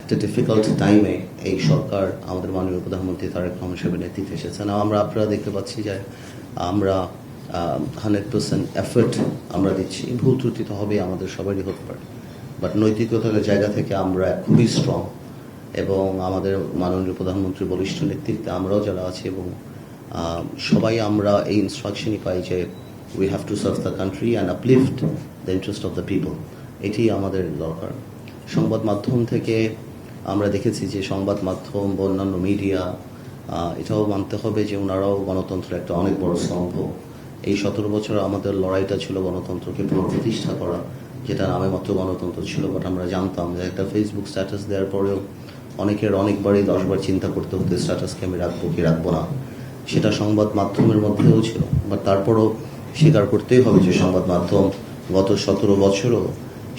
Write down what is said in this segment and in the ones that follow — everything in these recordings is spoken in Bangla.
একটা ডিফিকাল্ট টাইমে এই সরকার আমাদের মাননীয় প্রধানমন্ত্রী তারেক রহমান সাহেবের নেতৃত্বে এসেছেন। আপনারা দেখতে পাচ্ছি যে আমরা 100% এফর্ট আমরা দিচ্ছি। ভুল ত্রুটি তো হবে, আমাদের সবারই হতে পারে, বাট নৈতিকতার জায়গা থেকে আমরা খুবই স্ট্রং এবং আমাদের মাননীয় প্রধানমন্ত্রীর বলিষ্ঠ নেতৃত্বে আমরাও যারা আছি এবং সবাই আমরা এই ইনস্ট্রাকশনই পাই যে we have to serve the country and uplift the interest of the people. এটি আমাদের দরকার। সংবাদ মাধ্যম থেকে আমরা দেখেছি যে সংবাদ মাধ্যম বা অন্যান্য মিডিয়া এটাও মানতে হবে যে ওনারাও গণতন্ত্রের একটা অনেক বড় স্তম্ভ। এই 17 বছর আমাদের লড়াইটা ছিল গণতন্ত্রকে পুনঃপ্রতিষ্ঠা করা, যেটা নামে মাত্র গণতন্ত্র ছিল, বাট আমরা জানতাম যে একটা ফেসবুক স্ট্যাটাস দেওয়ার পরেও অনেকের অনেকবারই 10 বার চিন্তা করতে হতো স্ট্যাটাসকে আমি রাখবো কি রাখবো না। সেটা সংবাদ মাধ্যমের মধ্যেও ছিল, বাট তারপরও স্বীকার করতেই হবে যে সংবাদ মাধ্যম গত 17 বছরও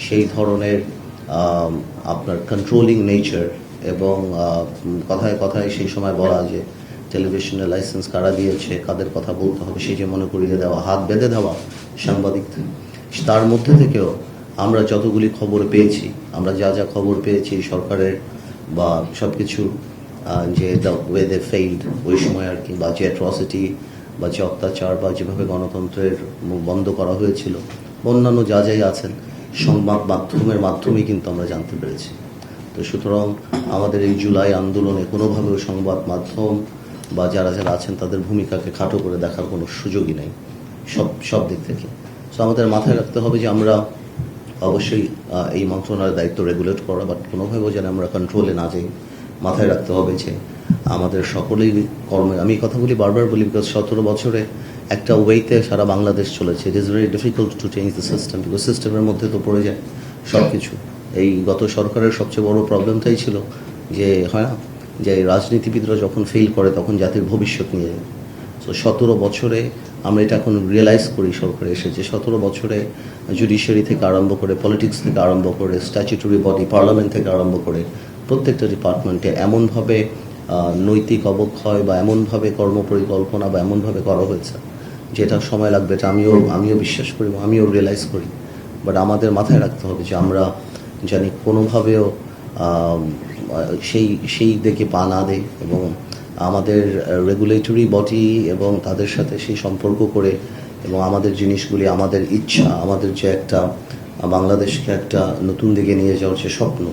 সেই ধরনের আপনার কন্ট্রোলিং নেচার এবং কথায় কথায় সেই সময় বলা যে টেলিভিশনের লাইসেন্স কারা দিয়েছে, কাদের কথা বলতে হবে সেই যে মনে করিয়ে দেওয়া, হাত বেঁধে দেওয়া সাংবাদিক, তার মধ্যে থেকেও আমরা যতগুলি খবর পেয়েছি, আমরা যা যা খবর পেয়েছি সরকারের বা সব কিছু যে দ্য ওয়ে দে ফেইল্ড ওই সময় আর কি, বা যে অ্যাট্রসিটি বা যে অত্যাচার বা যেভাবে গণতন্ত্রের মুখ বন্ধ করা হয়েছিল বা অন্যান্য যা যাই আছেন সংবাদ মাধ্যমের মাধ্যমেই কিন্তু আমরা জানতে পেরেছি। তো সুতরাং আমাদের এই জুলাই আন্দোলনে কোনোভাবেও সংবাদ মাধ্যম বা যারা যারা আছেন তাদের ভূমিকাকে খাটো করে দেখার কোনো সুযোগই নেই সব দিক থেকে। তো আমাদের মাথায় রাখতে হবে যে আমরা অবশ্যই এই মন্ত্রণালয়ের দায়িত্ব রেগুলেট করা, বাট কোনোভাবেও যেন আমরা কন্ট্রোলে না যাই। মাথায় রাখতে হবে যে আমাদের সকলেই কর্মে, আমি কথাগুলি বারবার বলি বিকজ 17 বছরে একটা ওয়েতে সারা বাংলাদেশ চলেছে। It is very difficult to change the system because সিস্টেমের মধ্যে তো পড়ে যায় সব কিছু। এই গত সরকারের সবচেয়ে বড় প্রবলেমটাই ছিল যে হয় না যে রাজনীতিবিদরা যখন ফেল করে তখন জাতির ভবিষ্যৎ নিয়ে যায়। সো 17 বছরে আমরা এটা এখন রিয়েলাইজ করি সরকারে এসে যে 17 বছরে জুডিশিয়ারি থেকে আরম্ভ করে, পলিটিক্স থেকে আরম্ভ করে, স্ট্যাচুটরি বডি পার্লামেন্ট থেকে আরম্ভ করে প্রত্যেকটা ডিপার্টমেন্টে এমনভাবে নৈতিক অবক্ষয় বা এমনভাবে কর্মপরিকল্পনা বা এমনভাবে করা হয়েছে যেটা সময় লাগবে, এটা আমিও বিশ্বাস করি, আমিও রিয়েলাইজ করি। বাট আমাদের মাথায় রাখতে হবে যে আমরা জানি কোনোভাবেও সেই দিকে পা না দেয় এবং আমাদের রেগুলেটরি বডি এবং তাদের সাথে সেই সম্পর্ক করে এবং আমাদের জিনিসগুলি, আমাদের ইচ্ছা, আমাদের যে একটা বাংলাদেশকে একটা নতুন দিকে নিয়ে যাওয়ার যে স্বপ্ন,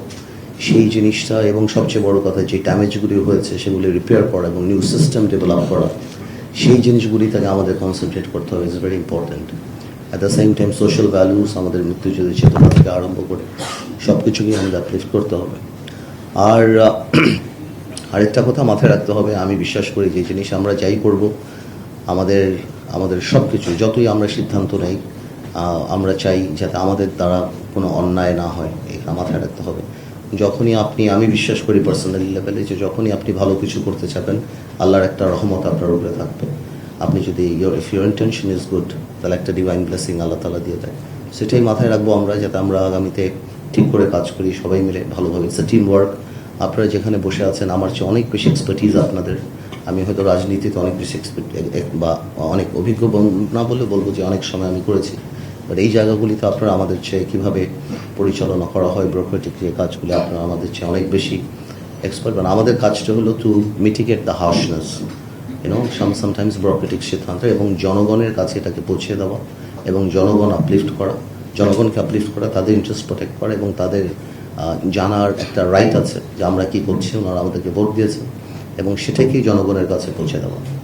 সেই জিনিসটা এবং সবচেয়ে বড় কথা যে ড্যামেজগুলি হয়েছে সেগুলি রিপেয়ার করা এবং নিউ সিস্টেম ডেভেলপ করা, সেই জিনিসগুলি থেকে আমাদের কনসেন্ট্রেট করতে হবে। Is very important. At the same time social values, আমাদের মুক্তিযুদ্ধের চেতনা থেকে আরম্ভ করে সব কিছুকেই আমাদের আপলিফ্ট করতে হবে। আর আরেকটা কথা মাথায় রাখতে হবে, আমি বিশ্বাস করি যে জিনিস আমরা যাই করব আমাদের সব কিছু যতই আমরা সিদ্ধান্ত নেই আমরা চাই যাতে আমাদের দ্বারা কোনো অন্যায় না হয়, এটা মাথায় রাখতে হবে। যখনই আমি বিশ্বাস করি পার্সোনালি লেভেলে যে যখনই আপনি ভালো কিছু করতে চাবেন আল্লাহর একটা রহমত আপনার উপরে থাকবে। আপনি যদি if your intention is good তাহলে একটা ডিভাইন ব্লেসিং আল্লাহ তাআলা দিয়ে দেয়। সেটাই মাথায় রাখবো আমরা, যাতে আমরা আগামীতে ঠিক করে কাজ করি সবাই মিলে ভালোভাবে। It's a team work. আপনারা যেখানে বসে আছেন আমার চেয়ে অনেক বেশি এক্সপার্টিজ আপনাদের। আমি হয়তো রাজনীতিতে অনেক বেশি বা অনেক অভিজ্ঞ না বলে বলবো যে অনেক সময় আমি করেছি, বাট এই জায়গাগুলিতে আপনারা আমাদের চেয়ে কীভাবে পরিচালনা করা হয় ব্যুরোক্রেটিক যে কাজগুলি আপনারা আমাদের চেয়ে অনেক বেশি এক্সপার্ট। মানে আমাদের কাজটা হলো to mitigate the harshness sometimes bureaucratic সিদ্ধান্ত এবং জনগণের কাছে এটাকে পৌঁছে দেওয়া এবং জনগণকে আপলিফ্ট করা, তাদের ইন্টারেস্ট প্রোটেক্ট করা এবং তাদের জানার একটা রাইট আছে যে আমরা কী করছি, ওনারা আমাদেরকে ভোট দিয়েছে এবং সেটাকেই জনগণের কাছে পৌঁছে দেওয়া।